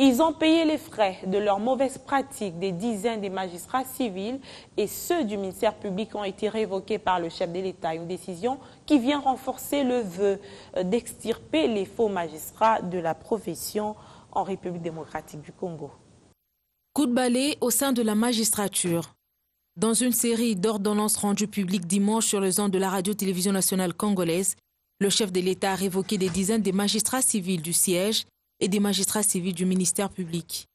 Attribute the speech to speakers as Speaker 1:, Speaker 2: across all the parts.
Speaker 1: Ils ont payé les frais de leurs mauvaises pratiques. Des dizaines de magistrats civils et ceux du ministère public ont été révoqués par le chef de l'État. Une décision qui vient renforcer le vœu d'extirper les faux magistrats de la profession en République démocratique du Congo.
Speaker 2: Coup de balai au sein de la magistrature. Dans une série d'ordonnances rendues publiques dimanche sur les ondes de la radio-télévision nationale congolaise, le chef de l'État a révoqué des dizaines de magistrats civils du siège et des magistrats civils du ministère public.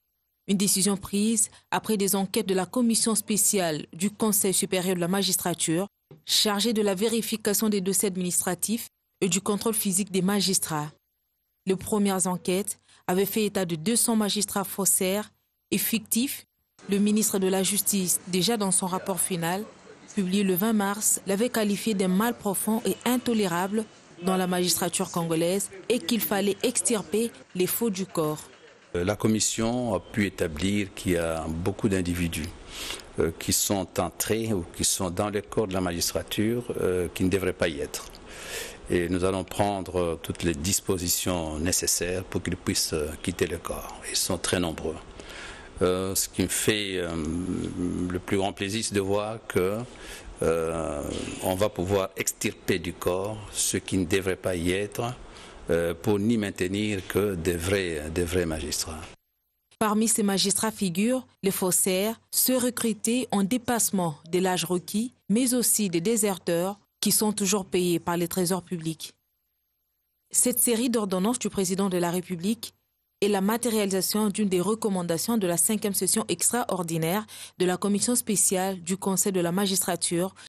Speaker 2: Une décision prise après des enquêtes de la commission spéciale du Conseil supérieur de la magistrature, chargée de la vérification des dossiers administratifs et du contrôle physique des magistrats. Les premières enquêtes avaient fait état de 200 magistrats faussaires et fictifs. Le ministre de la Justice, déjà dans son rapport final, publié le 20 mars, l'avait qualifié d'un mal profond et intolérable dans la magistrature congolaise et qu'il fallait extirper les faux du corps.
Speaker 3: La commission a pu établir qu'il y a beaucoup d'individus qui sont entrés ou qui sont dans le corps de la magistrature qui ne devraient pas y être. Et nous allons prendre toutes les dispositions nécessaires pour qu'ils puissent quitter le corps. Ils sont très nombreux. Ce qui me fait le plus grand plaisir, c'est de voir que on va pouvoir extirper du corps ceux qui ne devraient pas y être pour n'y maintenir que des vrais magistrats.
Speaker 2: Parmi ces magistrats figurent les faussaires, ceux recrutés en dépassement de l'âge requis, mais aussi des déserteurs qui sont toujours payés par les trésors publics. Cette série d'ordonnances du président de la République est la matérialisation d'une des recommandations de la 5e session extraordinaire de la commission spéciale du Conseil de la magistrature